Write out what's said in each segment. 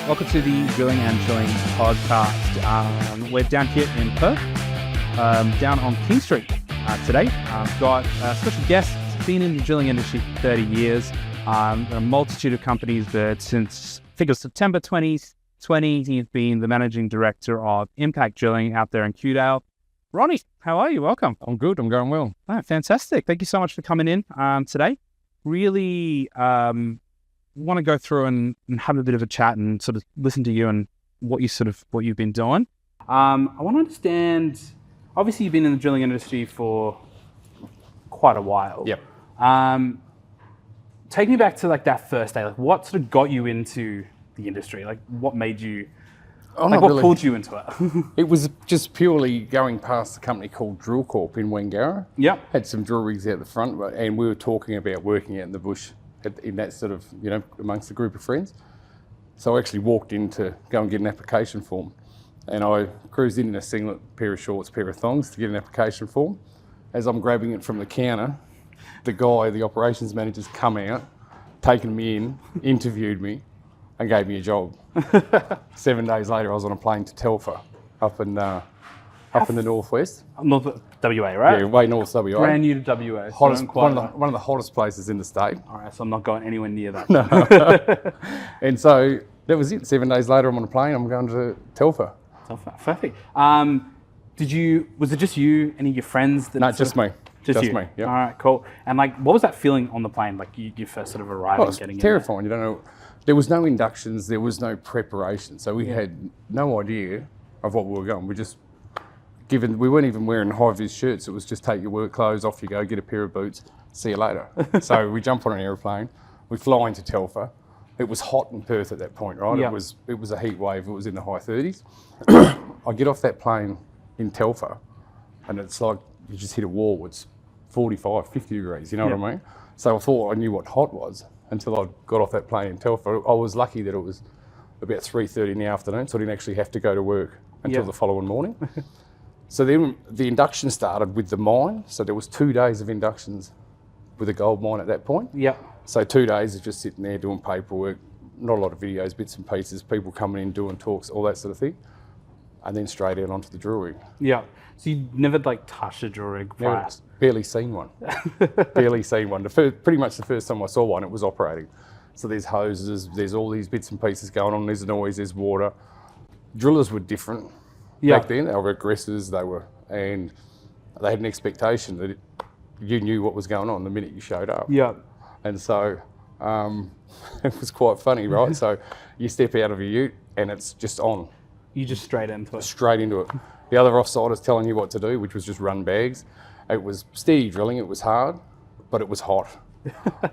Welcome to the Drilling and Chilling podcast. We're down here in Perth, down on King Street today. I've got a special guest. He's been in the drilling industry for 30 years. A multitude of companies, but since I think it was September 2020, he's been the managing director of Impact Drilling out there in Kewdale. Ronnie, how are you? Welcome. I'm good. I'm going well. Oh, fantastic. Thank you so much for coming in today. Really want to go through and have a bit of a chat and sort of listen to you and what you've been doing. I want to understand, obviously you've been in the drilling industry for quite a while. Yep. Take me back to like that first day. Like what sort of got you into the industry? Like what made you, pulled you into it? It was just purely going past a company called Drill Corp in Wangara. Yep. Had some drill rigs out the front, and we were talking about working out in the bush in that sort of, amongst a group of friends. So I actually walked in to go and get an application form, and I cruised in a singlet, pair of shorts, pair of thongs to get an application form. As I'm grabbing it from the counter, the operations manager's come out, taken me in, interviewed me, and gave me a job. 7 days later, I was on a plane to Telfer up in the northwest. North WA, right? Yeah, way north WA. Brand new to WA. Hottest, one of the hottest places in the state. All right, so I'm not going anywhere near that. No. And so that was it. 7 days later, I'm on a plane. I'm going to Telfer. Perfect. Was it just you, any of your friends? No, just me. Just you? Me, yep. All right, cool. And like, what was that feeling on the plane? Like you first sort of arriving, getting terrifying. You don't know. There was no inductions. There was no preparation. So we had no idea of what we were going. We weren't even wearing high-vis shirts. It was just take your work clothes, off you go, get a pair of boots, see you later. So we jump on an aeroplane, we fly into Telfer. It was hot in Perth at that point, right? Yep. It was a heat wave. It was in the high 30s. I get off that plane in Telfer, and it's like you just hit a wall. It's 45, 50 degrees, you know what I mean? So I thought I knew what hot was until I got off that plane in Telfer. I was lucky that it was about 3:30 in the afternoon, so I didn't actually have to go to work until the following morning. So then the induction started with the mine. So there was 2 days of inductions with a gold mine at that point. Yep. So 2 days of just sitting there doing paperwork, not a lot of videos, bits and pieces, people coming in, doing talks, all that sort of thing. And then straight out onto the drill rig. Yeah. So you never touched a drill rig prior? Barely seen one. Barely seen one. Pretty much the first time I saw one, it was operating. So there's hoses, there's all these bits and pieces going on, there's noise, there's water. Drillers were different. Back then, they were aggressors, and they had an expectation that you knew what was going on the minute you showed up. Yeah. And so it was quite funny, right? So you step out of a ute and it's just on. You just straight into it. Straight into it. The other offsiders telling you what to do, which was just run bags. It was steady drilling, it was hard, but it was hot.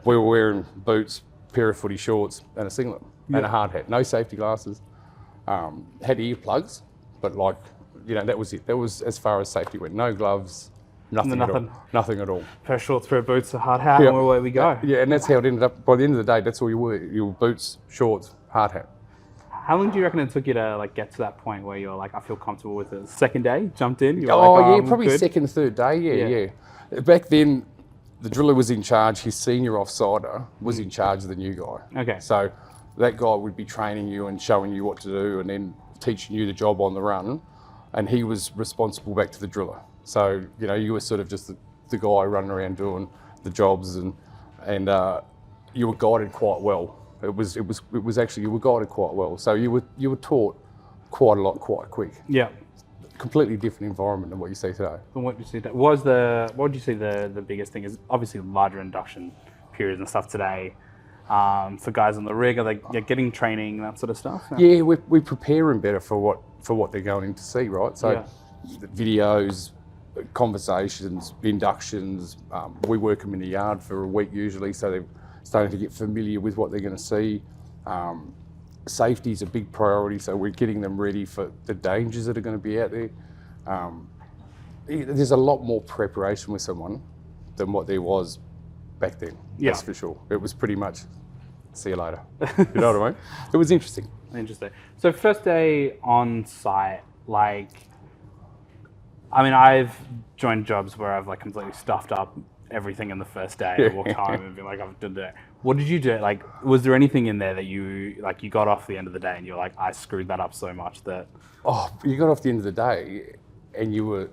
We were wearing boots, pair of footy shorts and a singlet and a hard hat. No safety glasses. Had earplugs. But that was it. That was as far as safety went. No gloves, nothing at all. Nothing at all. Pair of shorts, pair of boots, a hard hat, and away we go. Yeah, and that's how it ended up. By the end of the day, that's all you were. You were boots, shorts, hard hat. How long do you reckon it took you to get to that point where you're like, I feel comfortable with it? Second day, jumped in? Probably good? Second, third day, yeah. Back then, the driller was in charge. His senior offsider was in charge of the new guy. Okay. So that guy would be training you and showing you what to do, and then teaching you the job on the run, and he was responsible back to the driller. So you were sort of just the guy running around doing the jobs, and you were guided quite well. It was actually, you were guided quite well. So you were taught quite a lot quite quick. Yeah. Completely different environment than what you see today. And what would you say the biggest thing is? Obviously larger induction periods and stuff today. For guys on the rig, are they getting training, that sort of stuff? Yeah, we prepare them better for what they're going in to see, right? So videos, conversations, inductions, we work them in the yard for a week usually, so they're starting to get familiar with what they're going to see. Safety is a big priority, so we're getting them ready for the dangers that are going to be out there. There's a lot more preparation with someone than what there was back then, that's for sure. It was pretty much, see you later. You know what I mean? It was interesting. So first day on site, I've joined jobs where I've completely stuffed up everything in the first day. I walked home and be like, I've done it. What did you do? Like, was there anything in there that you got off the end of the day and you're like, I screwed that up so much that... Oh, you got off the end of the day and you were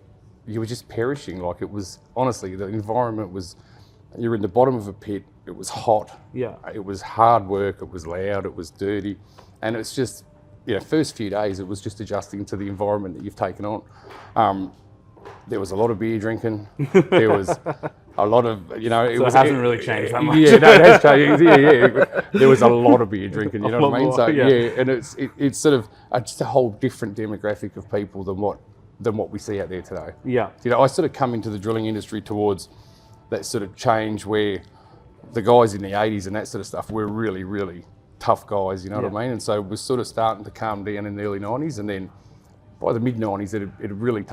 just perishing. Like, it was, honestly, the environment was, you're in the bottom of a pit. It was hot. Yeah. It was hard work. It was loud. It was dirty. And it's just, first few days, it was just adjusting to the environment that you've taken on. There was a lot of beer drinking. There was a lot of, it hasn't really changed that much. Yeah, no, it has changed. Yeah. There was a lot of beer drinking, you know what I mean? So, and it's sort of just a whole different demographic of people than what we see out there today. Yeah. I sort of come into the drilling industry towards that sort of change where the guys in the 80s and that sort of stuff were really, really tough guys, you know what I mean? And so we're sort of starting to calm down in the early 90s, and then by the mid-90s, it really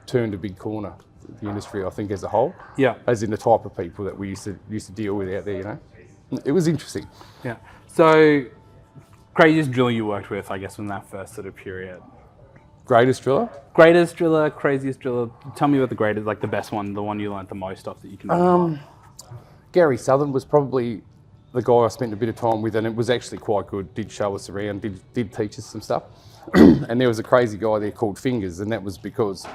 turned a big corner, the industry, I think, as a whole. Yeah. As in the type of people that we used to deal with out there, It was interesting. Yeah. So, craziest driller you worked with, I guess, in that first sort of period? Greatest driller? Greatest driller, craziest driller. Tell me about the greatest, like the best one, the one you learned the most off that you can remember. Gary Southern was probably the guy I spent a bit of time with, and it was actually quite good. Did show us around, did teach us some stuff. And there was a crazy guy there called Fingers, and that was because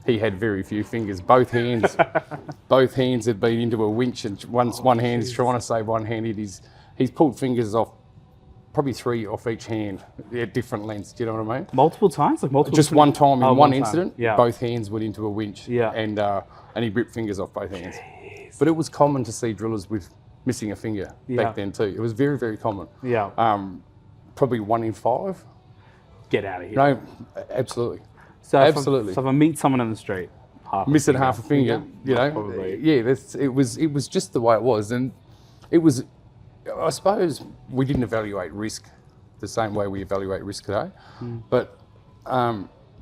he had very few fingers. Both hands had been into a winch, and once one hand is trying to save one hand, he's pulled fingers off, probably 3 off each hand at different lengths. Do you know what I mean? Multiple times, like multiple. Just one time in one incident. Both hands went into a winch. Yeah. And he ripped fingers off both hands. But it was common to see drillers with missing a finger back then too. It was very, very common. Yeah. Probably 1 in 5. Get out of here. No, absolutely. So absolutely. So if I meet someone in the street, missing half a finger, probably. Yeah, it was just the way it was, and it was. I suppose we didn't evaluate risk the same way we evaluate risk today, but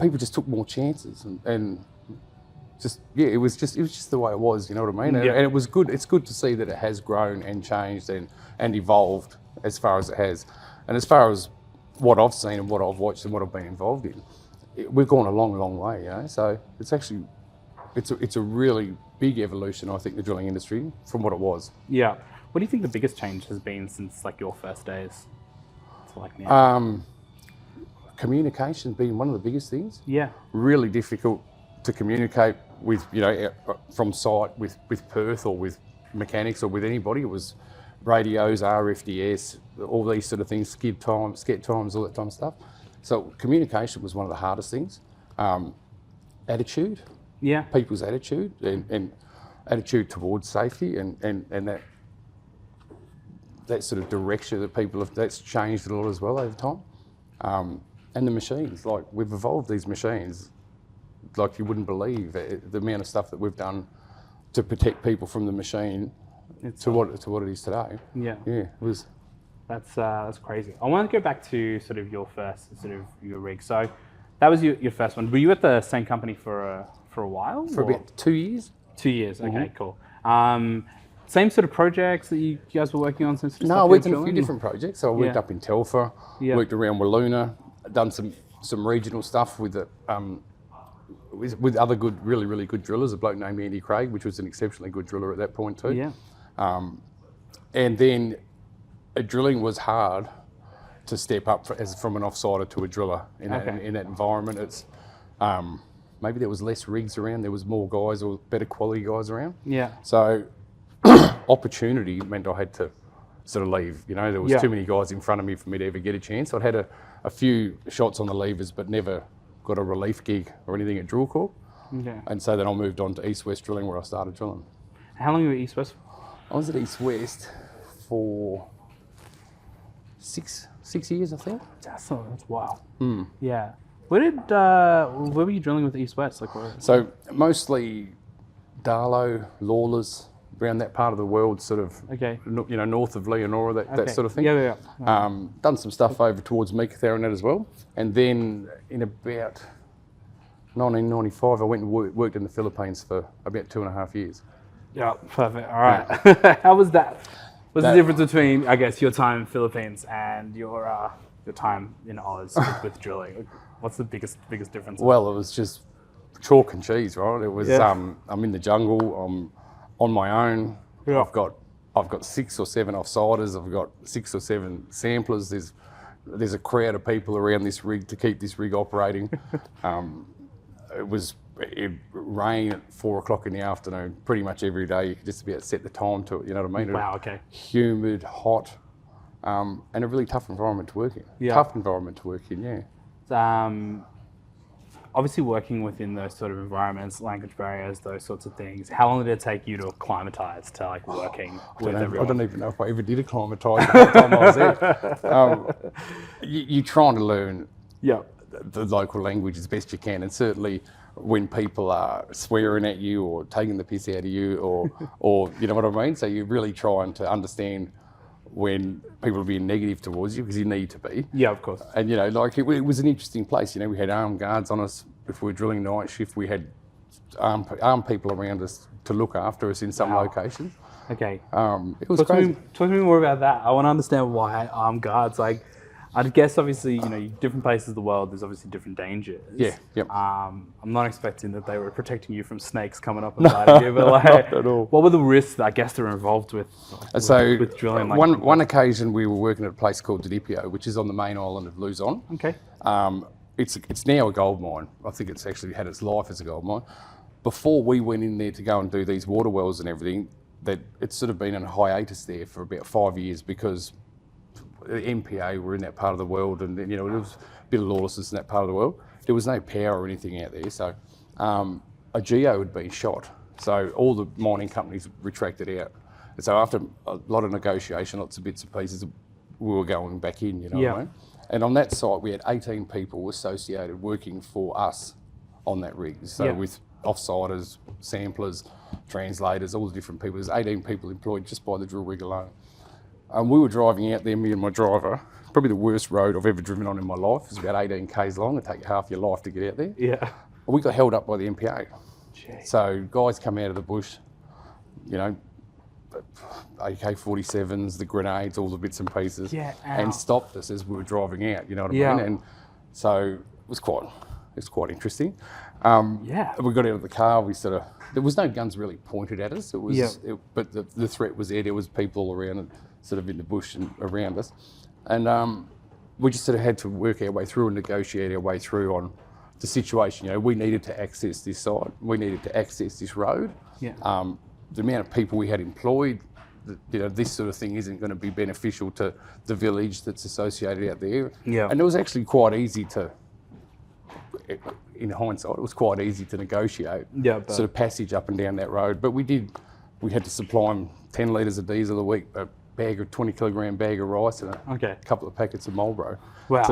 people just took more chances, and just it was just the way it was. You know what I mean? And it was good. It's good to see that it has grown and changed and evolved as far as it has, and as far as what I've seen and what I've watched and what I've been involved in, we've gone a long, long way. So it's actually it's a really big evolution, I think, the drilling industry from what it was. Yeah. What do you think the biggest change has been since like your first days to like now? Communication being one of the biggest things. Yeah. Really difficult to communicate with, from site with Perth or with mechanics or with anybody. It was radios, RFDS, all these sort of things, skid times, all that type of stuff. So communication was one of the hardest things. Attitude. Yeah. People's attitude and attitude towards safety and that sort of direction that people have, that's changed a lot as well over time. And the machines, like we've evolved these machines, like you wouldn't believe the amount of stuff that we've done to protect people from the machine to what it is today. Yeah. Yeah, it was. That's crazy. I want to go back to sort of your first sort of your rig. So that was your first one. Were you at the same company for a while? For about 2 years. 2 years. Okay, cool. Same sort of projects that you guys were working on? No, I worked on a few different projects. So I worked up in Telfer, worked around Walloona, done some regional stuff with other good, really, really good drillers. A bloke named Andy Craig, which was an exceptionally good driller at that point too. Yeah. And then drilling was hard to step up from an offsider to a driller in that environment. It's maybe there was less rigs around, there was more guys or better quality guys around. Yeah. So opportunity meant I had to sort of leave. There was too many guys in front of me for me to ever get a chance. I'd had a few shots on the levers, but never got a relief gig or anything at Drill Corp. Okay. And so then I moved on to East West Drilling, where I started drilling. How long were you at East West? I was at East West for six years, I think. That's wow. Yeah. Where were you drilling with East West? So mostly Darlow, Lawlers, around that part of the world, sort of, north of Leonora, that sort of thing. Yeah. Done some stuff over towards Meekatharra and that as well. And then in about 1995, I went and worked in the Philippines for about 2.5 years. Yeah, perfect. All right. How was that? What's the difference between, I guess, your time in the Philippines and your time in Oz with drilling? What's the biggest difference? Well, it was just chalk and cheese, right? It was I'm in the jungle. on my own. Yeah. I've got 6 or 7 offsiders. I've got 6 or 7 samplers. There's a crowd of people around this rig to keep this rig operating. It rained at 4 o'clock in the afternoon pretty much every day. You could just about set the time to it, you know what I mean? Wow, okay. Humid, hot, and a really tough environment to work in. Yeah. Tough environment to work in, yeah. Obviously working within those sort of environments, language barriers, those sorts of things, how long did it take you to acclimatise to like working with everyone? I don't even know if I ever did acclimatise the whole time I was there. You're trying to learn the local language as best you can, and certainly when people are swearing at you or taking the piss out of you or you know what I mean? So you're really trying to understand when people are being negative towards you, because you need to be. Yeah, of course. And you know, like it was an interesting place. You know, we had armed guards on us if we were drilling night shift. We had armed people around us to look after us in some locations. Okay. It was crazy. Talk to me more about that. I want to understand why armed guards. Like, I guess obviously, you know, different places of the world, there's obviously different dangers. Yeah. Yep. I'm not expecting that they were protecting you from snakes coming up and biting you, but like, not at all. What were the risks that I guess that are involved with drilling? Like, one occasion we were working at a place called Didipio, which is on the main island of Luzon. Okay. It's now a gold mine. I think it's actually had its life as a gold mine. Before we went in there to go and do these water wells and everything, that it's sort of been on a hiatus there for about 5 years because the MPA were in that part of the world, and you know, there was a bit of lawlessness in that part of the world. There was no power or anything out there, so a geo had been shot. So all the mining companies retracted out. And so after a lot of negotiation, lots of bits and pieces, we were going back in, you know what I mean? And on that site, we had 18 people associated working for us on that rig. So with offsiders, samplers, translators, all the different people. There's 18 people employed just by the drill rig alone. We were driving out there, me and my driver, probably the worst road I've ever driven on in my life. It's about 18 k's long. It'd take you half your life to get out there. Yeah. We got held up by the MPA. Jeez. So guys come out of the bush, you know, AK-47s, the grenades, all the bits and pieces, and stopped us as we were driving out, you know what I mean? And so it was quite interesting. We got out of the car, there was no guns really pointed at us. It was, but the threat was there. There was people all around and sort of in the bush and around us. And we just sort of had to work our way through and negotiate our way through on the situation. You know, we needed to access this site. We needed to access this road. The amount of people we had employed, you know, this sort of thing isn't going to be beneficial to the village that's associated out there. And it was actually quite easy to, in hindsight, it was quite easy to negotiate sort of passage up and down that road. But we had to supply them 10 litres of diesel a week, a 20-kilogram bag of rice and a couple of packets of Marlboro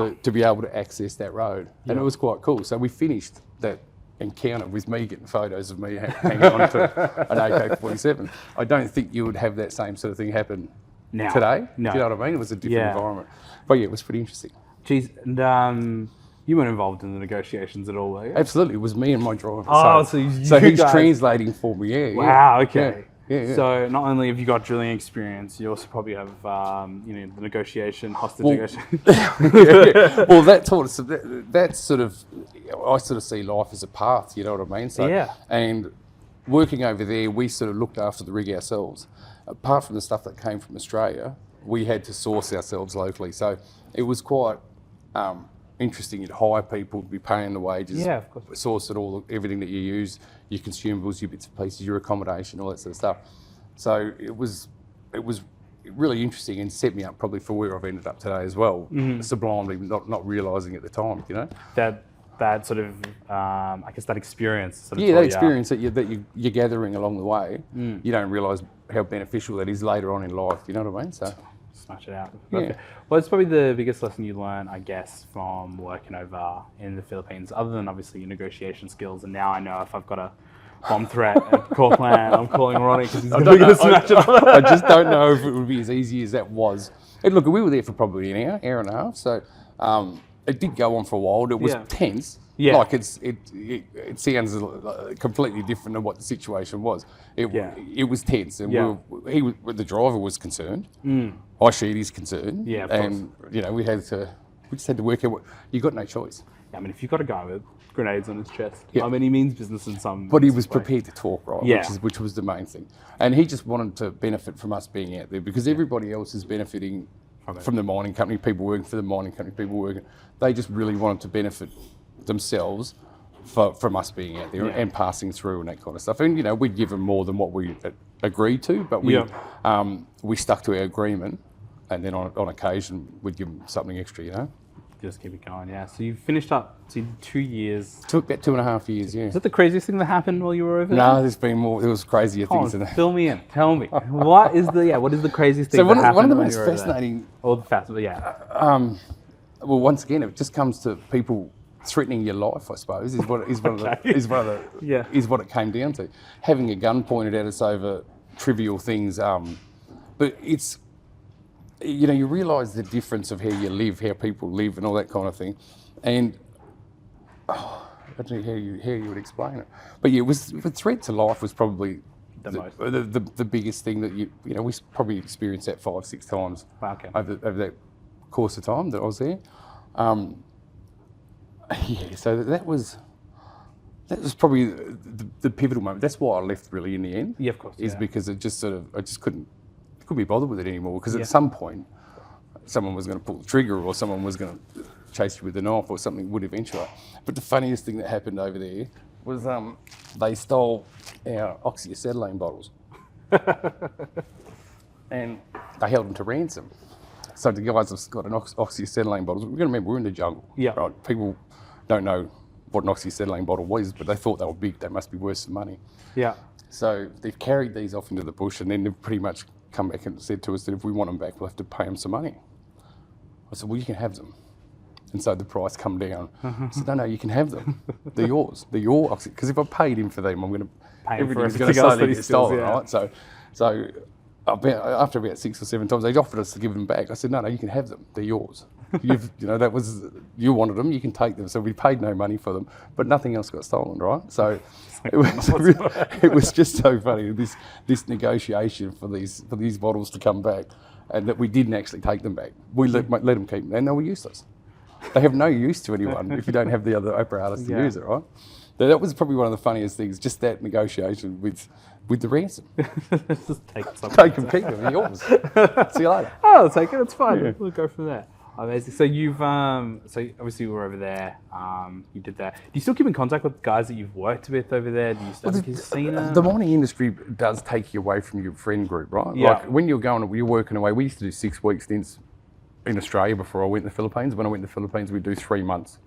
to be able to access that road. And it was quite cool. So we finished that encounter with me getting photos of me hanging on to an AK-47. I don't think you would have that same sort of thing happen today. No. Do you know what I mean? It was a different environment. But yeah, it was pretty interesting. Geez, and you weren't involved in the negotiations at all, were you? Absolutely, it was me and my driver. So he's guys translating for me, Wow, okay. Yeah. So not only have you got drilling experience, you also probably have, you know, the negotiation, hostage negotiation. Well, that taught us, that's sort of, I sort of see life as a path, you know what I mean? So, and working over there, we sort of looked after the rig ourselves. Apart from the stuff that came from Australia, we had to source ourselves locally. So it was quite interesting. You'd hire people, be paying the wages, of course. source it everything that you use, your consumables, your bits and pieces, your accommodation, all that sort of stuff. So it was really interesting and set me up probably for where I've ended up today as well. Sublimely, not realising at the time, you know. That sort of, I guess that experience. Sort of that experience that you're gathering along the way, you don't realise how beneficial that is later on in life. You know what I mean? So smash it out. Okay. Well, it's probably the biggest lesson you learn, I guess, from working over in the Philippines, other than obviously your negotiation skills. And now I know if I've got a bomb threat at Corkland, I'm calling Ronnie because he's going to smash it up. I just don't know if it would be as easy as that was. And look, we were there for probably an hour and a half. So it did go on for a while. It was tense. Like it sounds completely different than what the situation was. It was tense, and the driver was concerned. I shared his concern, and you know we just had to work out. You got no choice. I mean, if you've got a guy with grenades on his chest, I mean, he means business in some. But he was prepared to talk, right? Yeah. Which was the main thing, and he just wanted to benefit from us being out there because everybody else is benefiting from the mining company, people working for the mining company, people working. They just really wanted to benefit themselves from us being out there and passing through and that kind of stuff. And you know, we'd give them more than what we agreed to, but we stuck to our agreement, and then on occasion we'd give them something extra, you know. Just keep it going, yeah. So you finished up, so you did 2 years. Took about 2.5 years, yeah. Is that the craziest thing that happened while you were over there? No, there's been more. There was crazier things than that. Fill me in. Tell me. What is the craziest thing that happened? One of the most fascinating. Or the fascinating, Well, once again, it just comes to people threatening your life, I suppose, is what it came down to. Having a gun pointed at us over trivial things, but it's. You know, you realise the difference of how you live, how people live, and all that kind of thing. And I don't know how you would explain it. But yeah, the threat to life was probably the biggest thing that you know we probably experienced that 5-6 times over that course of time that I was there. So that was probably the pivotal moment. That's why I left really in the end. Yeah, of course. Is because it just I just couldn't be bothered with it anymore because at some point someone was going to pull the trigger or someone was going to chase you with a knife or something would eventuate. But the funniest thing that happened over there was they stole our oxyacetylene bottles and they held them to ransom. So the guys have got an oxyacetylene bottles. We're going to remember we're in the jungle. Yeah. Right? People don't know what an oxyacetylene bottle was, but they thought they were big. They must be worth some money. Yeah. So they've carried these off into the bush and then they've pretty much come back and said to us that if we want them back, we'll have to pay them some money. I said, well, you can have them. And so the price come down. I said, no, you can have them. They're yours. They're your oxy. Because if I paid him for them, I'm going to pay him for everything else that he stolen, right? So after about 6 or 7 times, they offered us to give them back. I said, no, you can have them. They're yours. You wanted them, you can take them. So we paid no money for them, but nothing else got stolen, right? So it was just so funny, this negotiation for these bottles to come back, and that we didn't actually take them back. We let them keep them, and they were useless. They have no use to anyone if you don't have the other apparatus to use it, right? So that was probably one of the funniest things, just that negotiation with the ransom. Just take them, keep them, they're yours. See you later. Oh, I'll take it, it's fine. Yeah. We'll go from there. Amazing. So you've, so obviously you were over there, you did that. Do you still keep in contact with guys that you've worked with over there? Do you still have a casino? The mining industry does take you away from your friend group, right? Yeah. Like when you're working away, we used to do 6-week stints in Australia before I went to the Philippines. When I went to the Philippines, we'd do 3 months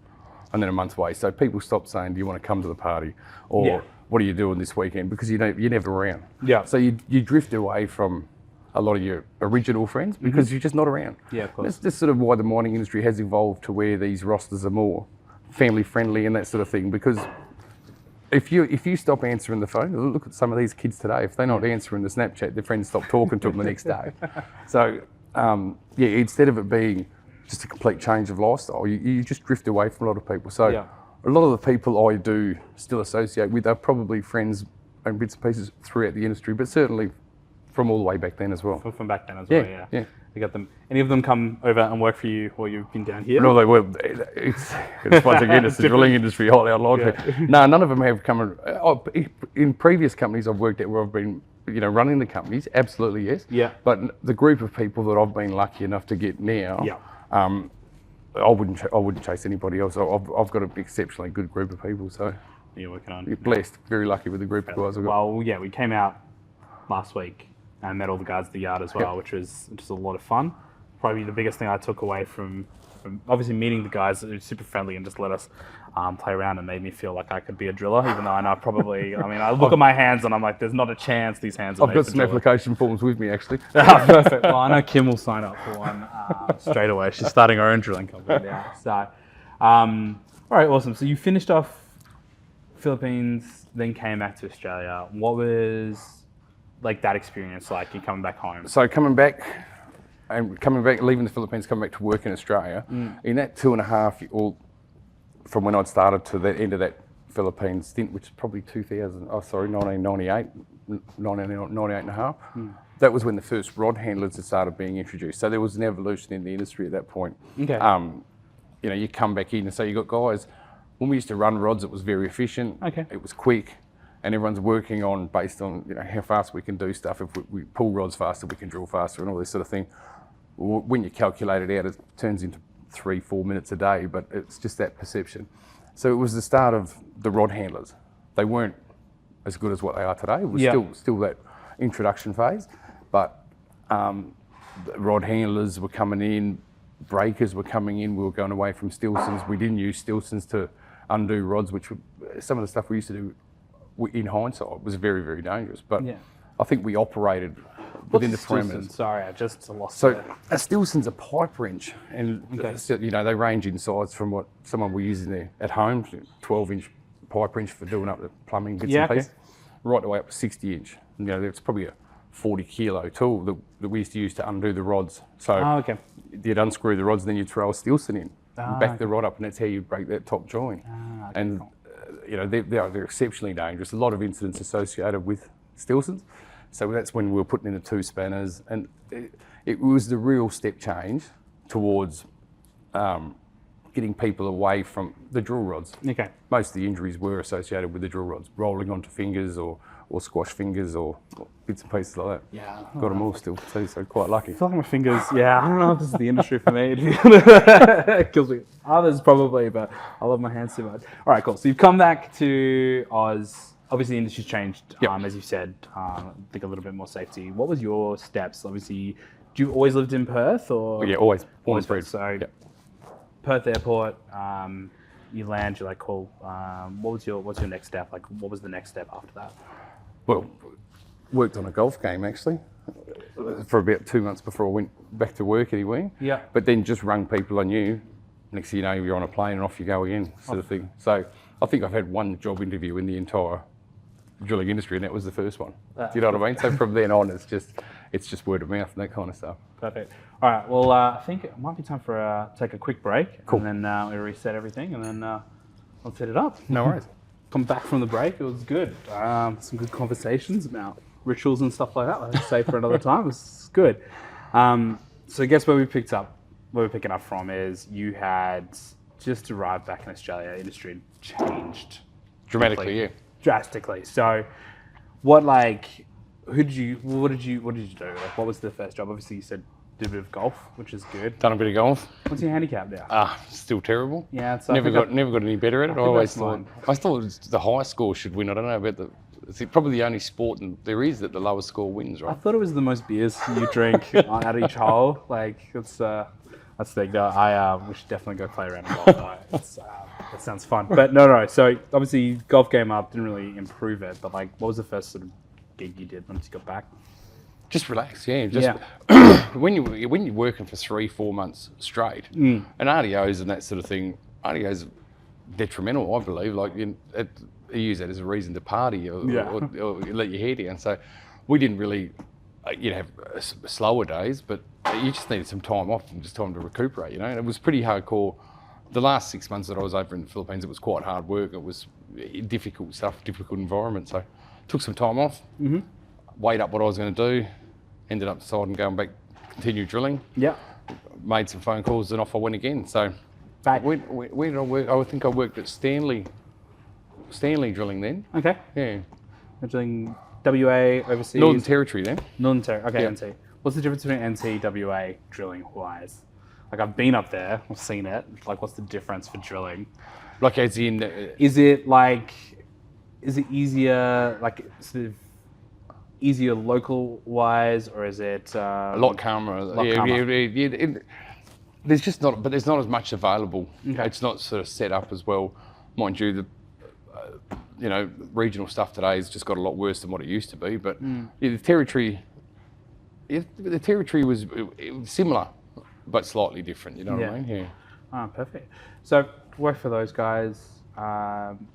and then a month's away. So people stopped saying, do you want to come to the party? Or what are you doing this weekend? Because you're never around. Yeah. So you drift away from a lot of your original friends because you're just not around. Yeah, of course. That's sort of why the mining industry has evolved to where these rosters are more family friendly and that sort of thing. Because if you stop answering the phone, look at some of these kids today. If they're not answering the Snapchat, their friends stop talking to them the next day. So instead of it being just a complete change of lifestyle, you just drift away from a lot of people. So a lot of the people I do still associate with are probably friends and bits and pieces throughout the industry, but certainly from all the way back then as well. From back then as well, yeah. You got them. Any of them come over and work for you while you've been down here? No, they will. It's once again, it's the drilling industry highly unlikely. No, none of them have come. In previous companies I've worked at where I've been, running the companies, absolutely yes. Yeah. But the group of people that I've been lucky enough to get now, I wouldn't chase anybody else. I've got an exceptionally good group of people. So you're working on. You're blessed, very lucky with the group of guys I've got. Well, yeah, we came out last week. I met all the guys at the yard as well, which was just a lot of fun. Probably the biggest thing I took away from obviously meeting the guys that were super friendly and just let us play around and made me feel like I could be a driller, even though I know I look at my hands and I'm like, there's not a chance these hands are I've got some application forms with me actually. Perfect. Well, I know Kim will sign up for one straight away. She's starting her own drilling company now. So, all right, awesome. So you finished off Philippines, then came back to Australia. What was that experience like? You coming back home? So coming back, leaving the Philippines, coming back to work in Australia, in that 2.5 or from when I'd started to the end of that Philippines stint, which is probably 1998 and a half, that was when the first rod handlers had started being introduced. So there was an evolution in the industry at that point. Okay. you come back in, and so you got guys. When we used to run rods, it was very efficient. Okay. It was quick, and everyone's working on based on how fast we can do stuff. If we pull rods faster, we can drill faster, and all this sort of thing. When you calculate it out, it turns into 3-4 minutes a day, but it's just that perception. So it was the start of the rod handlers. They weren't as good as what they are today. It was still that introduction phase, but the rod handlers were coming in, breakers were coming in. We were going away from Stilsons. We didn't use Stilsons to undo rods, which some of the stuff we used to do in hindsight was very, very dangerous. But I think we operated within the parameters. Sorry, I just lost So it. a Stilson's a pipe wrench, and they range in size from what someone will use in there at home, 12-inch pipe wrench for doing up the plumbing bits and pieces, right the way up to 60-inch. It's probably a 40-kilo tool that we used to use to undo the rods. So you'd unscrew the rods, and then you'd throw a Stilson in, and back the rod up, and that's how you break that top joint. They're exceptionally dangerous. A lot of incidents associated with Stilsons. So that's when we were putting in the 2 spanners, and it was the real step change towards getting people away from the drill rods. Okay. Most of the injuries were associated with the drill rods, rolling onto fingers or squash fingers or bits and pieces like that. Yeah. Got them all still too, so quite lucky. I feel like my fingers, I don't know if this is the industry for me. It kills me. Others probably, but I love my hands too much. All right, cool. So you've come back to Oz. Obviously, the industry's changed, as you said. I think a little bit more safety. What was your steps? Obviously, do you always lived in Perth, or? Yeah, always bred. So, Perth Airport, you land. You're like, cool. What's your next step? Like, what was the next step after that? Well, worked on a golf game actually for about 2 months before I went back to work anyway. Yeah. But then just rung people I knew. Next thing you know, you're on a plane and off you go again, sort of thing. So I think I've had one job interview in the entire drilling industry, and that was the first one. Do you know what I mean? So from then on, it's just word of mouth and that kind of stuff. Perfect. All right. Well, I think it might be time for take a quick break. Cool. And then we reset everything, and then let's hit it up. No worries. Come back from the break. It was good. Some good conversations about rituals and stuff like that. Let's save for another time. It was good. So guess where we picked up? Where we're picking up from is you had just arrived back in Australia. The industry had changed Dramatically, drastically. So, what did you do? Like, what was the first job? Obviously, you said did a bit of golf, which is good. Done a bit of golf. What's your handicap now? Still terrible. Yeah, it's never got any better at it. I thought the highest score should win. I don't know about it's probably the only sport there is that the lowest score wins, right? I thought it was the most beers you drink at each hole. Like it's that's the thing. No, we should definitely go play around golf. That sounds fun. But no. So obviously, golf game up didn't really improve it. But like, what was the first sort of gig you did once you got back? Just relax, when you're working for 3-4 months straight, and RDOs and that sort of thing, RDOs detrimental, I believe. Like you use that as a reason to party or let your hair down. So we didn't really, have slower days, but you just needed some time off and just time to recuperate. And it was pretty hardcore. The last 6 months that I was over in the Philippines, it was quite hard work. It was difficult stuff, difficult environment. So took some time off. Mm-hmm. Weighed up what I was going to do, ended up deciding going back, continue drilling. Yeah. Made some phone calls and off I went again. So where did I work? I think I worked at Stanley Drilling then. Okay. Yeah. You're drilling WA overseas? Northern Territory then. Northern Territory, okay, NT. What's the difference between NT, WA drilling wise? Like I've been up there, I've seen it. Like what's the difference for drilling? Like as in... Is it easier, like sort of easier local wise, or is it a lot calmer? There's not as much available. Okay. It's not sort of set up as well. Mind you, the regional stuff today has just got a lot worse than what it used to be. But the territory was similar, but slightly different. You know what I mean? Yeah. Oh, perfect. So work for those guys.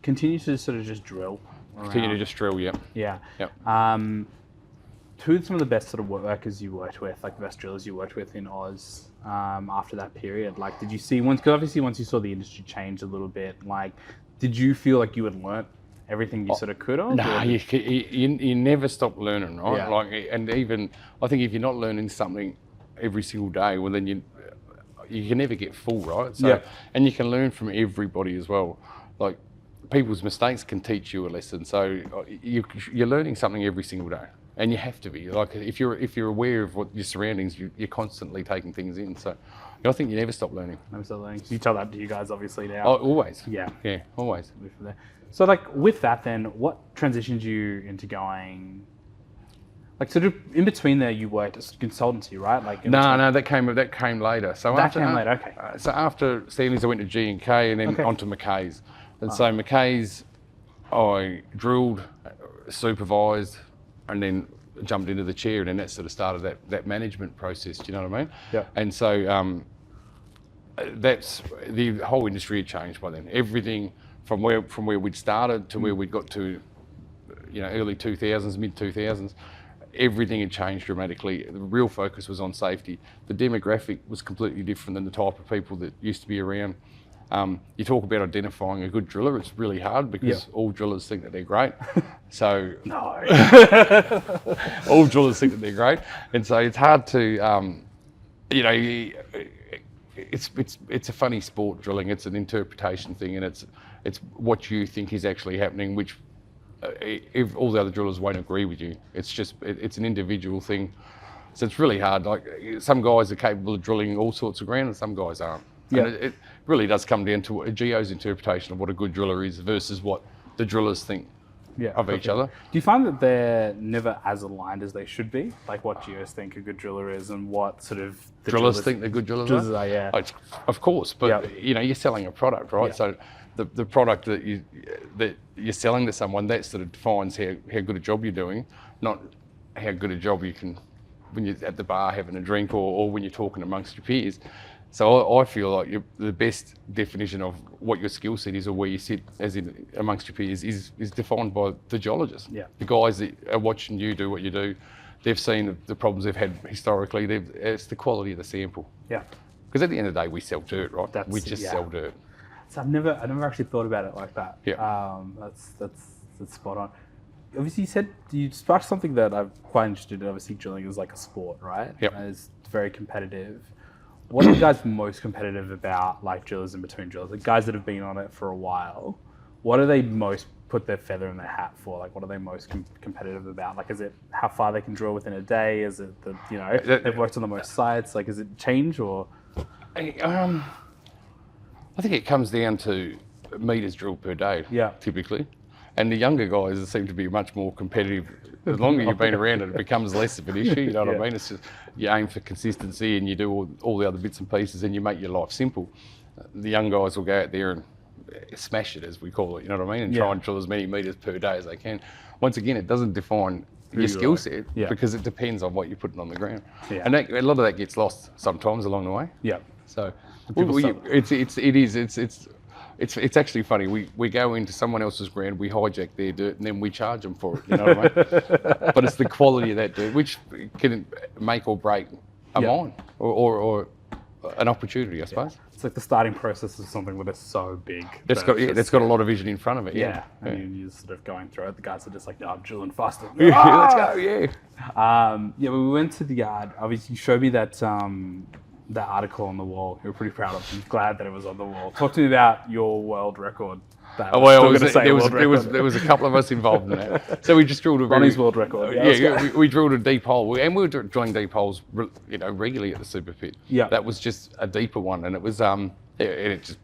Continue to sort of just drill. Continue to just drill, yeah. Yeah. Yep. Who are some of the best sort of workers you worked with, like the best drillers you worked with in Oz after that period? Like, did you see once you saw the industry change a little bit, like, did you feel like you had learnt everything you sort of could have? No, you never stop learning, right? Yeah. Like, and even I think if you're not learning something every single day, well, then you can never get full, right? So, and you can learn from everybody as well. Like, people's mistakes can teach you a lesson. So you're learning something every single day, and you have to be. Like, if you're aware of what your surroundings, you're constantly taking things in. So I think you never stop learning. Never stop learning. You tell that to you guys, obviously, now. Oh, always. Yeah, always. So, like, with that, then, what transitioned you into going? Like, sort of in between there, you worked as consultancy, right? Like, no, that came later. So that came later. Okay. So after Stanley's, I went to G&K and then onto McKay's. And so McKay's, I drilled, supervised, and then jumped into the chair, and then that sort of started that management process. Do you know what I mean? Yeah. And so that's the whole industry had changed by then. Everything from where we'd started to where we'd got to, early 2000s, mid 2000s. Everything had changed dramatically. The real focus was on safety. The demographic was completely different than the type of people that used to be around. You talk about identifying a good driller, it's really hard because all drillers think that they're great. So no, all drillers think that they're great, and so it's hard to, it's a funny sport, drilling. It's an interpretation thing, and it's what you think is actually happening, which if all the other drillers won't agree with you. It's just it's an individual thing, so it's really hard. Like, some guys are capable of drilling all sorts of ground, and some guys aren't. Yeah. And it really does come down to a geo's interpretation of what a good driller is versus what the drillers think of each other. Do you find that they're never as aligned as they should be? Like, what geos think a good driller is and what sort of the drillers think they're good drillers are? Yeah. Of course, but you're selling a product, right? Yeah. So the product that you're selling to someone, that sort of defines how good a job you're doing, not how good a job you can when you're at the bar having a drink or when you're talking amongst your peers. So I feel like the best definition of what your skill set is or where you sit as in amongst your peers is defined by the geologists. Yeah. The guys that are watching you do what you do, they've seen the problems they've had historically. It's the quality of the sample. Yeah. Because at the end of the day, we sell dirt, right? We just sell dirt. So I never actually thought about it like that. Yeah. That's spot on. Obviously, you said you sparked something that I'm quite interested in. Obviously, drilling is like a sport, right? Yep. And it's very competitive. What are you guys most competitive about, like drillers in between drillers? The guys that have been on it for a while, what are they most put their feather in their hat for? Like, what are they most competitive about? Like, is it how far they can drill within a day? Is it that they've worked on the most sites? Like, is it change or? I think it comes down to meters drilled per day, typically. And the younger guys seem to be much more competitive. The longer you've been around it becomes less of an issue, you know what I mean? It's just, you aim for consistency and you do all the other bits and pieces and you make your life simple. The young guys will go out there and smash it, as we call it, you know what I mean? And try and drill as many meters per day as they can. Once again, it doesn't define your skill set because it depends on what you're putting on the ground. Yeah. And a lot of that gets lost sometimes along the way. Yeah. So it's actually funny. We go into someone else's ground, we hijack their dirt, and then we charge them for it. You know what I mean? But it's the quality of that dirt which can make or break a mine or an opportunity, I suppose. It's like the starting process of something that is so big. That's got a lot of vision in front of it. Yeah. And you're sort of going through it. The guys are just like, no, I'm drilling faster. Let's go. Yeah. When we went to the yard, obviously you showed me that article on the wall. You were pretty proud of it. I'm glad that it was on the wall. Talk to me about your world record. There was a couple of us involved in that. So we just drilled Ronnie's world record. We drilled a deep hole, and we were drilling deep holes, regularly at the super pit. Yeah, that was just a deeper one, and it was it just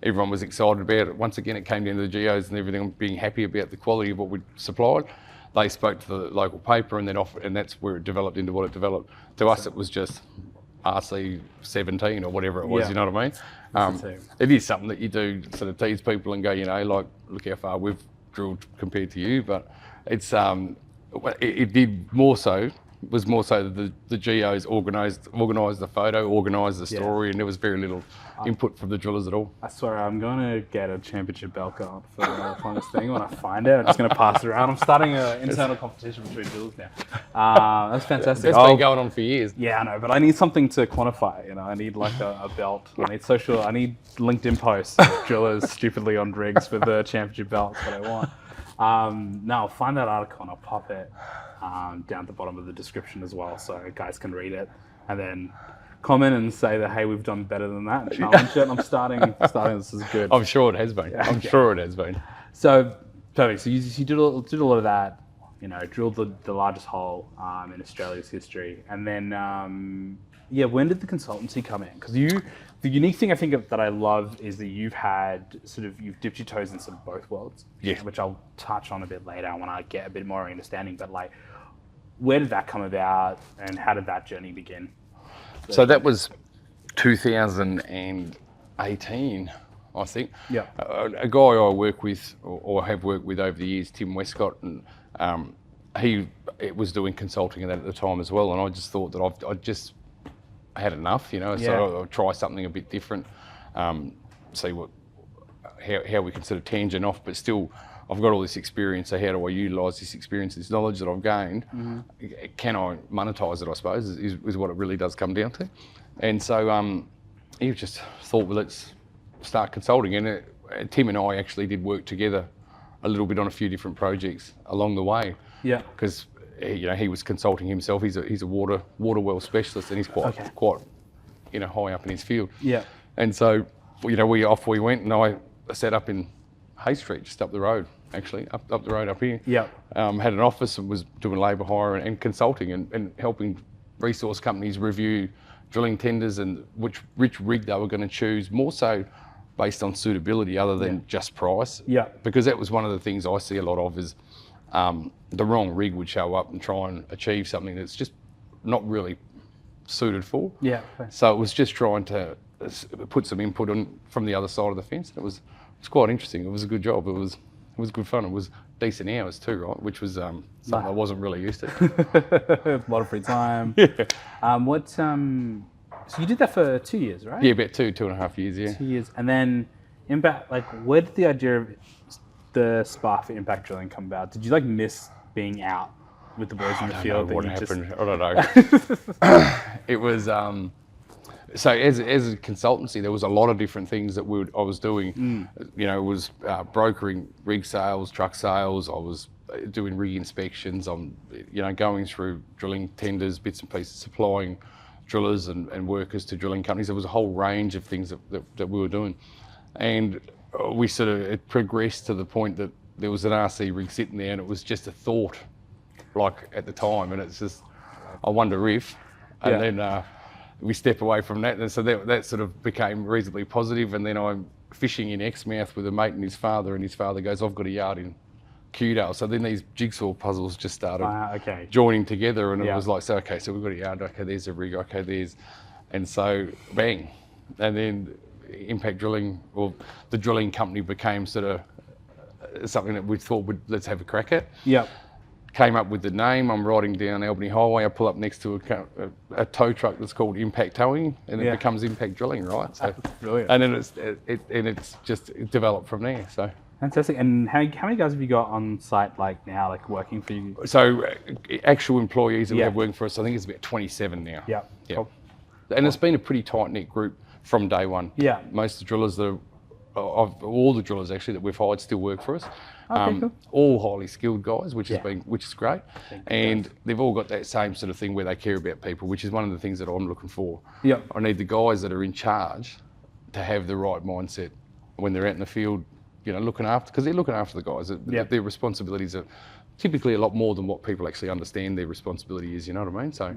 everyone was excited about it. Once again, it came down to the geos and everything being happy about the quality of what we supplied. They spoke to the local paper, and then and that's where it developed into what it developed. To us, it was just RC 17 or whatever it was, you know what I mean? It is something that you do sort of tease people and go, like, look how far we've drilled compared to you, but it's was more so the geos organised the photo, organised the story, and there was very little input from the drillers at all. I swear I'm going to get a championship belt going for this thing when I find it. I'm just going to pass it around. I'm starting an internal competition between drillers now. That's fantastic. It's been going on for years. Yeah, I know, but I need something to quantify. I need like a belt. I need LinkedIn posts of drillers stupidly on rigs with the championship belts that I want. Now I'll find that article and I'll pop it down at the bottom of the description as well, so guys can read it. And then comment and say that, hey, we've done better than that and challenge it. I'm starting, this is good. I'm sure it has been. I'm sure it has been. So, perfect. So you did a lot of that, drilled the largest hole in Australia's history. And then, when did the consultancy come in? Because the unique thing I think that I love is that you've dipped your toes in sort of both worlds, which I'll touch on a bit later when I get a bit more understanding. But like, where did that come about and how did that journey begin? So that was 2018, I think. Yeah. A guy I work with or have worked with over the years, Tim Westcott, and he was doing consulting at the time as well. And I just thought that I just had enough, so I'll try something a bit different, see how we can sort of tangent off, but still I've got all this experience, so how do I utilise this experience, this knowledge that I've gained? Mm-hmm. Can I monetise it, I suppose, is what it really does come down to. And so he just thought, well, let's start consulting. And Tim and I actually did work together a little bit on a few different projects along the way. Yeah. Because he was consulting himself. He's a water well specialist, and he's quite high up in his field. Yeah. And so we went, and I set up in Hay Street, just up the road, actually, up the road up here. Yeah. Had an office and was doing labour hire and consulting and helping resource companies review drilling tenders and which rig they were going to choose, more so based on suitability other than just price. Yeah. Because that was one of the things I see a lot of is the wrong rig would show up and try and achieve something that's just not really suited for. Yeah. So it was just trying to put some input on from the other side of the fence. It was quite interesting. It was a good job. It was good fun. It was decent hours too, right? Which was something I wasn't really used to. A lot of free time. Yeah. So you did that for 2 years, right? Yeah, about 2.5 years. Yeah. 2 years, and then Impact. Like, where did the idea of the spark for Impact Drilling come about? Did you miss being out with the boys in the field? What happened? I don't know. It was. So as a consultancy, there was a lot of different things that I was doing. It was brokering rig sales, truck sales. I was doing rig inspections. I'm, going through drilling tenders, bits and pieces, supplying drillers and workers to drilling companies. There was a whole range of things that we were doing. And it progressed to the point that there was an RC rig sitting there and it was just a thought, like at the time. And it's just, I wonder if, and then, we step away from that, and so that sort of became reasonably positive. And then I'm fishing in Exmouth with a mate and his father goes, I've got a yard in Cudale. So then these jigsaw puzzles just started joining together, and it was like, so we've got a yard, okay, there's a rig, okay, there's, and so bang. And then Impact Drilling, or the drilling company, became sort of something that we thought let's have a crack at. Yeah. Came up with the name. I'm riding down Albany Highway. I pull up next to a tow truck that's called Impact Towing, and it becomes Impact Drilling, right? So, brilliant. And then it's just developed from there. So fantastic. And how many guys have you got on site now, working for you? So actual employees that we have working for us, I think it's about 27 now. Yeah. Yeah. Cool. And it's been a pretty tight knit group from day one. Yeah. Most of the drillers all the drillers actually that we've hired still work for us. Cool. All highly skilled guys, which is great, and they've all got that same sort of thing where they care about people, which is one of the things that I'm looking for. Yeah, I need the guys that are in charge to have the right mindset when they're out in the field, looking after, because they're looking after the guys. Their responsibilities are typically a lot more than what people actually understand their responsibility is. You know what I mean? So,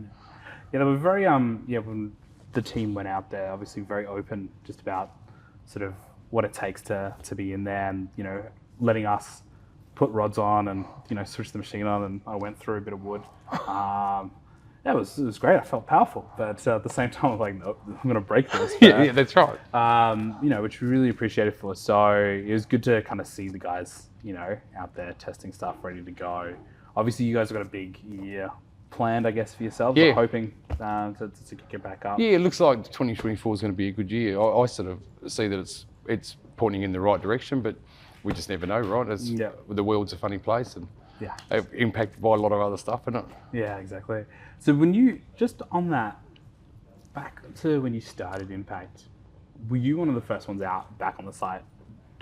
they were very when the team went out there, obviously very open just about sort of what it takes to be in there, and letting us put rods on and switch the machine on, and I went through a bit of wood. It was great. I felt powerful, but at the same time I was like, nope, I'm going to break this. But, yeah, that's right. Which we really appreciated for. So it was good to kind of see the guys out there testing stuff, ready to go. Obviously you guys have got a big year planned, I guess, for yourselves. Yeah. Hoping to kick it back up. Yeah, it looks like 2024 is going to be a good year. I sort of see that it's pointing in the right direction, but we just never know, right? The world's a funny place, and impacted by a lot of other stuff, isn't it? Yeah, exactly. So when you, just on that, back to when you started Impact, were you one of the first ones back on the site,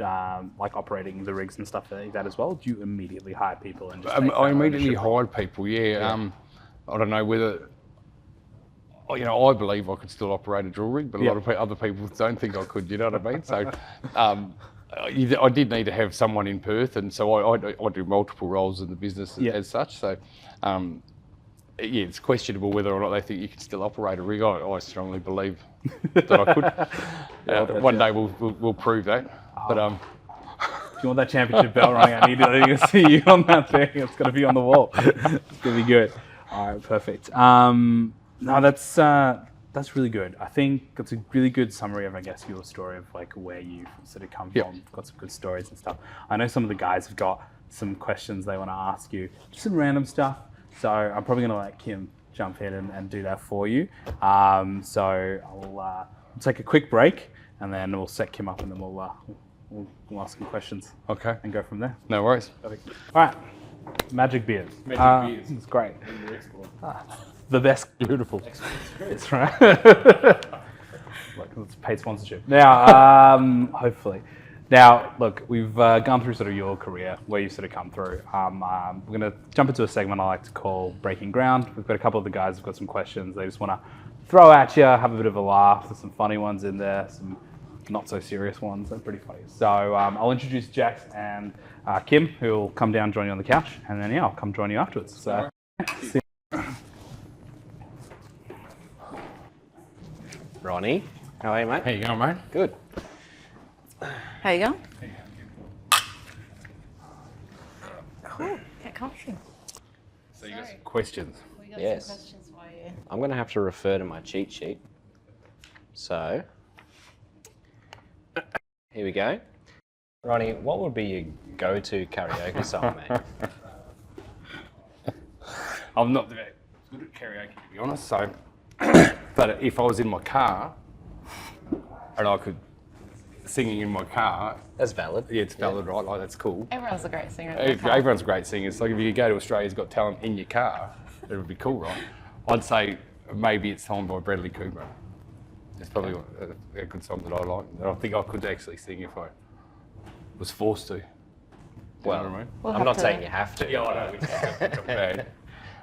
operating the rigs and stuff like that as well? Do you immediately hire people? And just I immediately hired people, yeah. I don't know whether I believe I could still operate a drill rig, but a lot of other people don't think I could. You know what I mean? So, I did need to have someone in Perth, and so I do multiple roles in the business as such. So, it's questionable whether or not they think you can still operate a rig. I strongly believe that I could. One day we'll prove that. But if you want that championship belt, Ronnie, I need to see you on that thing. It's got to be on the wall. It's gonna be good. All right, perfect. No, that's really good. I think that's a really good summary of, I guess, your story of like where you sort of come from. Got some good stories and stuff. I know some of the guys have got some questions they want to ask you, just some random stuff. So I'm probably going to let Kim jump in and do that for you. So I'll take a quick break and then we'll set Kim up and then we'll ask some questions. Okay. And go from there. No worries. Perfect. All right. Magic beers. Magic beers. It's great. The best. Beautiful. That's right. Let's pay sponsorship. Now, hopefully. Now, look, we've gone through sort of your career, where you've sort of come through. We're going to jump into a segment I like to call Breaking Ground. We've got a couple of the guys who've got some questions they just want to throw at you, have a bit of a laugh. There's some funny ones in there, some not so serious ones. They're pretty funny. So I'll introduce Jax and Kim, who will come down and join you on the couch. And then, I'll come join you afterwards. So, Ronnie, how are you, mate? How you going, mate? Good. How you going? Cool. Get comfy. So you got some questions. We got Yes. some questions for you. I'm going to have to refer to my cheat sheet. So, here we go. Ronnie, what would be your go-to karaoke song, mate? I'm not very good at karaoke, to be honest. So, but if I was in my car and I could singing in my car, That's valid. yeah, it's valid, right? Like that's cool. Everyone's a great singer. Everyone's a great singer. It's like if you could go to Australia's Got Talent in your car, it would be cool, right? I'd say maybe It's Time by Bradley Cooper. It's probably a good song that I like. That I think I could actually sing if I was forced to. Well, You know what I mean? We'll I'm have not to- saying you have to. Yeah, I know.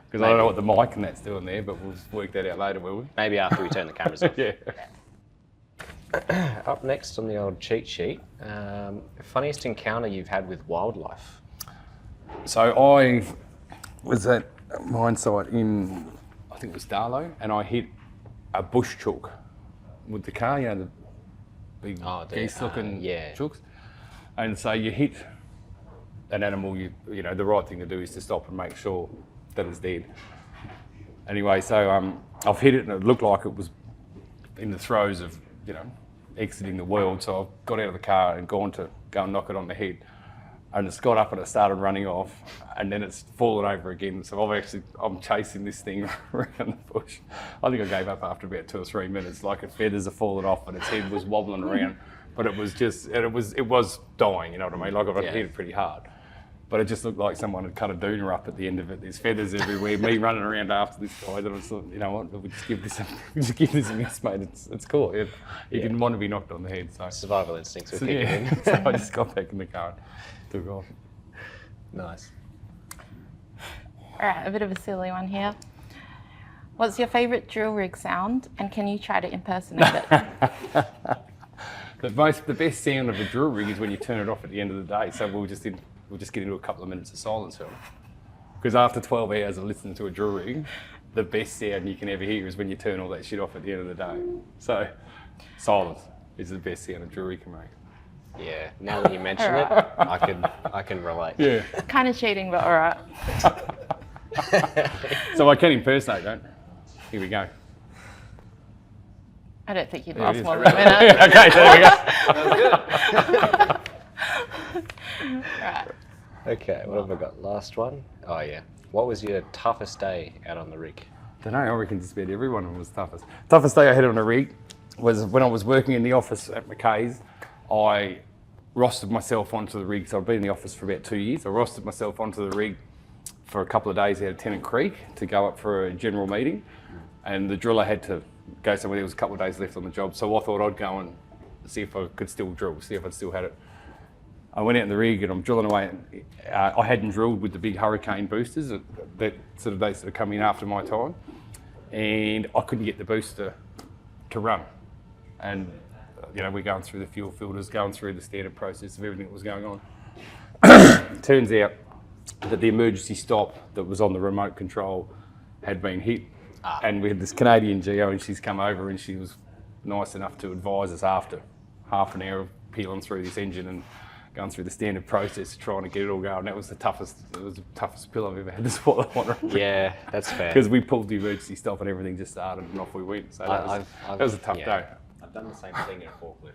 Because I don't know what the mic and that's doing there, but we'll work that out later, will we? Maybe after we turn the cameras off. Yeah. Up next on the old cheat sheet, funniest encounter you've had with wildlife? So I was at a mine site in, I think it was Darlow, and I hit a bush chook with the car, the big geese-looking chooks. And so you hit an animal, the right thing to do is to stop and make sure that it's dead. Anyway, so I've hit it and it looked like it was in the throes of, exiting the world. So I've got out of the car and gone to go and knock it on the head. And it's got up and it started running off, and then it's fallen over again. So I'm chasing this thing around the bush. I think I gave up after about 2 or 3 minutes. Like its feathers are falling off and its head was wobbling around. But it was dying, you know what I mean? Like I've hit it pretty hard. But it just looked like someone had cut a doona up at the end of it. There's feathers everywhere, me running around after this guy. And I thought, you know what, we'll just give this a miss, mate. It's cool. You didn't want to be knocked on the head. So Survival instincts were kicking in. So I just got back in the car and took off. Nice. All right, a bit of a silly one here. What's your favourite drill rig sound, and can you try to impersonate it? The best sound of a drill rig is when you turn it off at the end of the day. So we'll just get into a couple of minutes of silence film. Because after 12 hours of listening to a drill rig, the best sound you can ever hear is when you turn all that shit off at the end of the day. So silence is the best sound a drill rig can make. Yeah, now that you mention it, I can relate. Yeah. Kind of cheating, but all right. So I can impersonate, don't I? Here we go. I don't think you'd There it last is. more than a minute. Okay, there we go. Right. Okay, what have I got? Last one? Oh yeah. What was your toughest day out on the rig? I don't know, I reckon just about every one of them was toughest. Toughest day I had on a rig was when I was working in the office at McKay's. I rostered myself onto the rig, so I've been in the office for about 2 years. I rostered myself onto the rig for a couple of days out of Tennant Creek to go up for a general meeting, and the driller had to go somewhere. There was a couple of days left on the job, so I thought I'd go and see if I could still drill, see if I still had it. I went out in the rig and I'm drilling away. And, I hadn't drilled with the big hurricane boosters that sort of come in after my time. and I couldn't get the booster to run. And we're going through the fuel filters, going through the standard process of everything that was going on. Turns out that the emergency stop that was on the remote control had been hit. And we had this Canadian GO, and she's come over, and she was nice enough to advise us after half an hour of peeling through this engine and going through the standard process, trying to get it all going. That was the toughest pill I've ever had to swallow on. Yeah, that's fair. Because we pulled the emergency stop and everything just started and off we went. So that was a tough day. I've done the same thing in a forklift.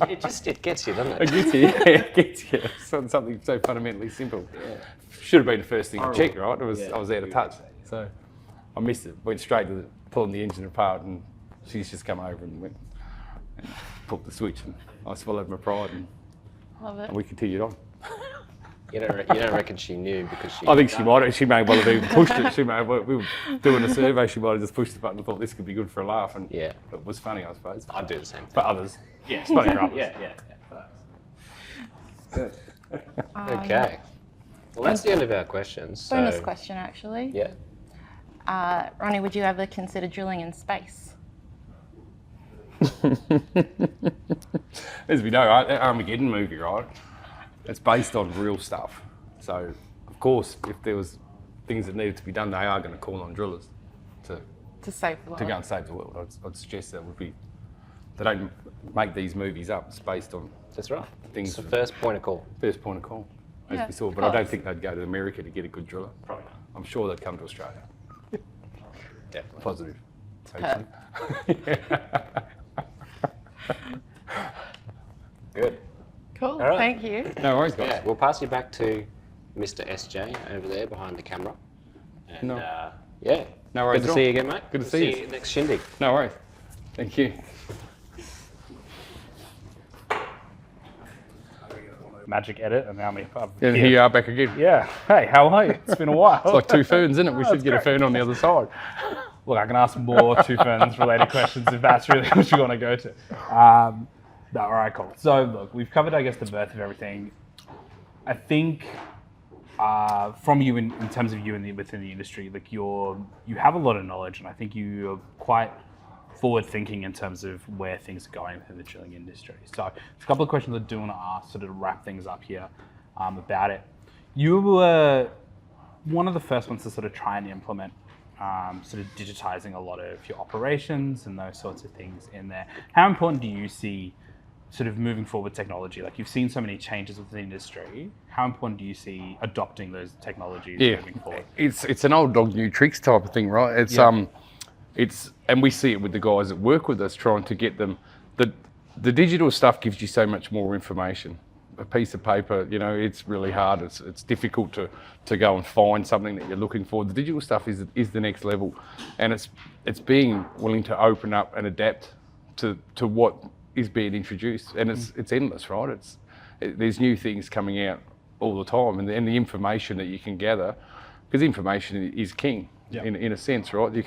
It gets you, doesn't it? It gets you, yeah, it gets you. Something so fundamentally simple. Yeah. Should have been the first thing to check, right? I was out of touch. So I missed it. Went straight to pulling the engine apart, and she's just come over and went and pulled the switch, and I swallowed my pride, and we continued on. You don't reckon she knew because she... I think she might have. She may well have even pushed it. We were doing a survey, she might have just pushed the button and thought this could be good for a laugh, and it was funny, I suppose. I'd do the same thing. For others. Yeah, it's funny for others. Yeah. Good. Okay. Well, that's the end of our questions. Bonus question, actually. Yeah. Ronnie, would you ever consider drilling in space? As we know, that Armageddon movie, right? It's based on real stuff. So, of course, if there was things that needed to be done, they are going to call on drillers to save the world. To go and save the world. I'd suggest that would be. They don't make these movies up. It's based on. That's right. Things. It's the first point of call. First point of call, as we saw. But I don't think they'd go to America to get a good driller. Probably. I'm sure they'd come to Australia. Definitely. Positive. Good. Cool, right. Thank you. No worries, guys. Yeah, we'll pass you back to Mr. SJ over there behind the camera. And, no worries. Good to see you again, mate. Good to see you. Next shindig. No worries. Thank you. Magic edit, and now here you are back again. Yeah. Hey, how are you? It's been a while. It's like two ferns, isn't it? We should get a fern on the other side. Look, I can ask more two ferns related questions if that's really what you want to go to. No, all right, cool. So look, we've covered, I guess, the birth of everything. I think from you in terms of you within the industry, like you have a lot of knowledge, and I think you're quite forward thinking in terms of where things are going within the drilling industry. So there's a couple of questions I do want to ask, sort of to wrap things up here about it. You were one of the first ones to sort of try and implement sort of digitizing a lot of your operations and those sorts of things in there. How important do you see sort of moving forward technology? Like, you've seen so many changes within the industry. How important do you see adopting those technologies moving forward? It's an old dog new tricks type of thing, right? It's and we see it with the guys that work with us, trying to get them. The digital stuff gives you so much more information. A piece of paper, it's really hard. It's difficult to go and find something that you're looking for. The digital stuff is the next level, and it's being willing to open up and adapt to what is being introduced, and it's endless, right? There's new things coming out all the time, and the information that you can gather, because information is king in a sense, right? You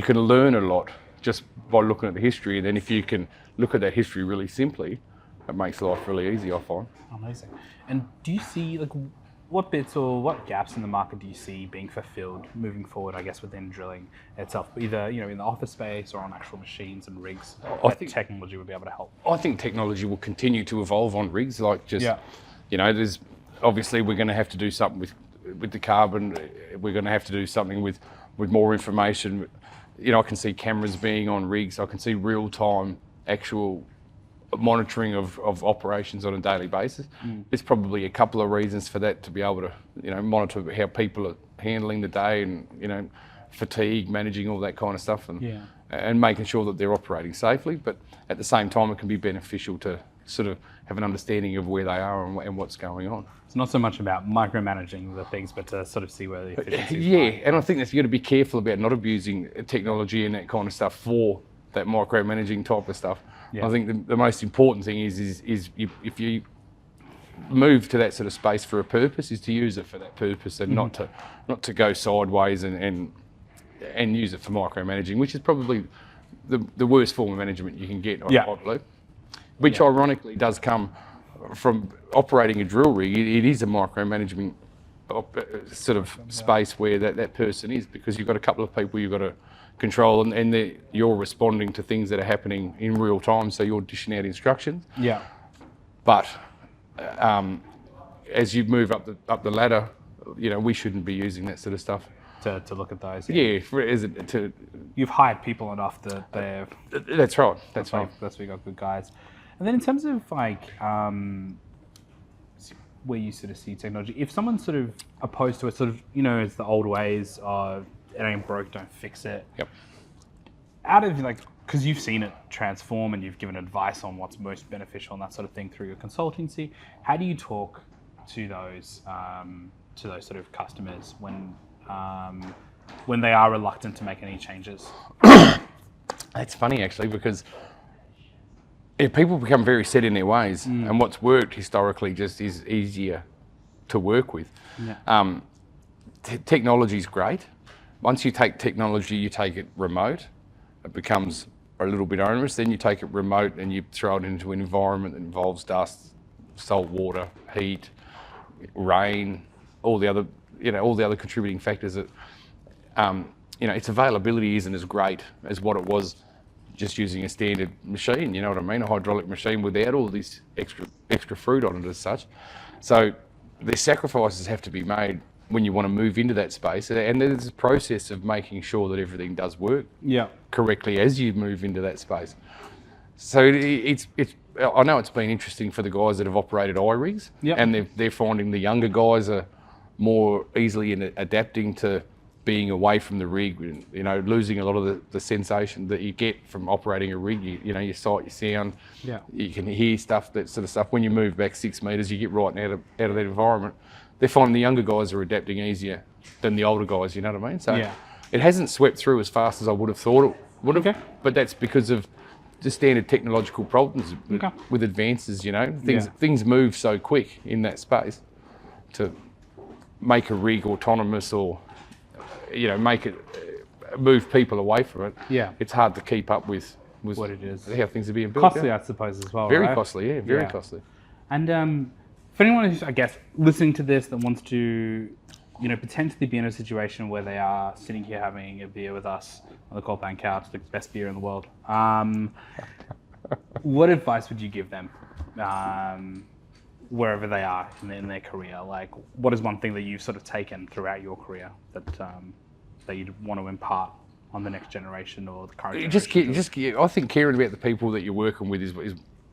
can learn a lot just by looking at the history, and then if you can look at that history really simply, it makes life really easy, I find. Amazing. And do you see, like, what bits or what gaps in the market do you see being fulfilled moving forward, I guess, within drilling itself, either in the office space or on actual machines and rigs? I think technology would be able to help. I think technology will continue to evolve on rigs, there's obviously we're going to have to do something with the carbon. We're going to have to do something with more information. I can see cameras being on rigs. I can see real-time actual monitoring of operations on a daily basis. There's probably a couple of reasons for that, to be able to monitor how people are handling the day, and fatigue, managing all that kind of stuff, and making sure that they're operating safely. But at the same time, it can be beneficial to sort of have an understanding of where they are and what's going on. It's not so much about micromanaging the things, but to sort of see where the efficiency is. Yeah, and I think that you've got to be careful about not abusing technology and that kind of stuff for that micromanaging type of stuff. I think the most important thing is if you move to that sort of space for a purpose, is to use it for that purpose, and not to go sideways and use it for micromanaging, which is probably the worst form of management you can get, I believe. Which ironically does come from operating a drill rig. It is a micromanagement sort of space where that person is, because you've got a couple of people you've got to control, and you're responding to things that are happening in real time, so you're dishing out instructions. Yeah. But as you move up the ladder, we shouldn't be using that sort of stuff. To look at those. You've hired people enough that they're... That's right. That's right. That's where you got good guys. And then in terms of where you sort of see technology, if someone's sort of opposed to it, sort of, it's the old ways of it ain't broke, don't fix it. Yep. Out of because you've seen it transform and you've given advice on what's most beneficial and that sort of thing through your consultancy, how do you talk to those sort of customers when they are reluctant to make any changes? It's funny actually, because if people become very set in their ways, and what's worked historically just is easier to work with. Yeah. Technology is great. Once you take technology, you take it remote, it becomes a little bit onerous. Then you take it remote and you throw it into an environment that involves dust, salt water, heat, rain, all the other contributing factors that, its availability isn't as great as what it was just using a standard machine, you know what I mean? A hydraulic machine without all this extra fruit on it as such. So the sacrifices have to be made when you want to move into that space, and there's a process of making sure that everything does work correctly as you move into that space. So it's I know it's been interesting for the guys that have operated iRigs, and they're finding the younger guys are more easily adapting to being away from the rig, losing a lot of the sensation that you get from operating a rig. Your sight, your sound, you can hear stuff, that sort of stuff. When you move back 6 metres, you get right out of that environment. They're finding the younger guys are adapting easier than the older guys, you know what I mean? So it hasn't swept through as fast as I would have thought it would have, but that's because of the standard technological problems with advances, Things move so quick in that space to make a rig autonomous or, make it move people away from it. Yeah. It's hard to keep up with what it is. How things are being built. Costly, I suppose, as well. Very right? costly, very costly. And for anyone who's, I guess, listening to this that wants to, potentially be in a situation where they are sitting here having a beer with us on the Compound Couch, the best beer in the world, what advice would you give them wherever they are in their career? Like, what is one thing that you've sort of taken throughout your career that you'd want to impart on the next generation or the current generation? I think caring about the people that you're working with is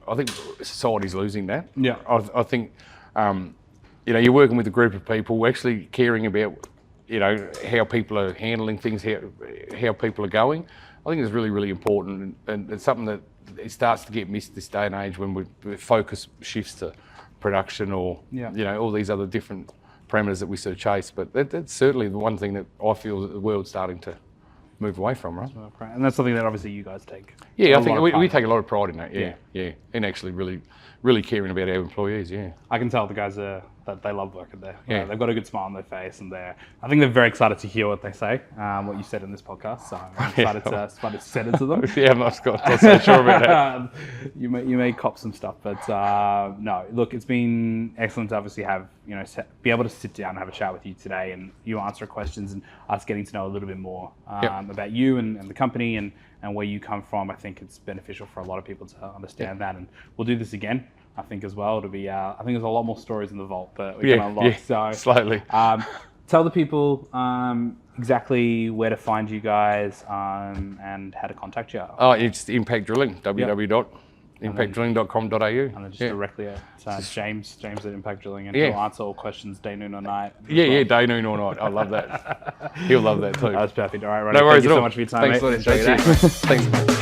I think society's losing that. Yeah. I think, you're working with a group of people, actually caring about, how people are handling things, how people are going. I think it's really, really important, and it's something that it starts to get missed this day and age when focus shifts to production or, all these other different parameters that we sort of chase. But that's certainly the one thing that I feel that the world's starting to move away from, right? And that's something that obviously you guys take. Yeah, I think we take a lot of pride in that. Yeah. And actually really, really caring about our employees. Yeah. I can tell the guys that they love working there. Yeah. They've got a good smile on their face, and I think they're very excited to hear what they say, what you said in this podcast. So I'm excited to send it to them. Yeah, I'm not so sure about that. You may cop some stuff, but no. Look, it's been excellent to obviously have be able to sit down and have a chat with you today, and you answer questions and us getting to know a little bit more about you and the company and where you come from. I think it's beneficial for a lot of people to understand that, and we'll do this again. I think as well. It'll be. I think there's a lot more stories in the vault that we can unlock. So slowly. Tell the people exactly where to find you guys and how to contact you. Oh, it's Impact Drilling. www.impactdrilling.com.au. And then just directly at James at Impact Drilling, and he'll answer all questions day, noon, or night. Day, noon, or night. I love that. He'll love that too. That's perfect. All right, Ronnie. No worries Thank you at all. So much for your time, Thanks, mate. Thanks.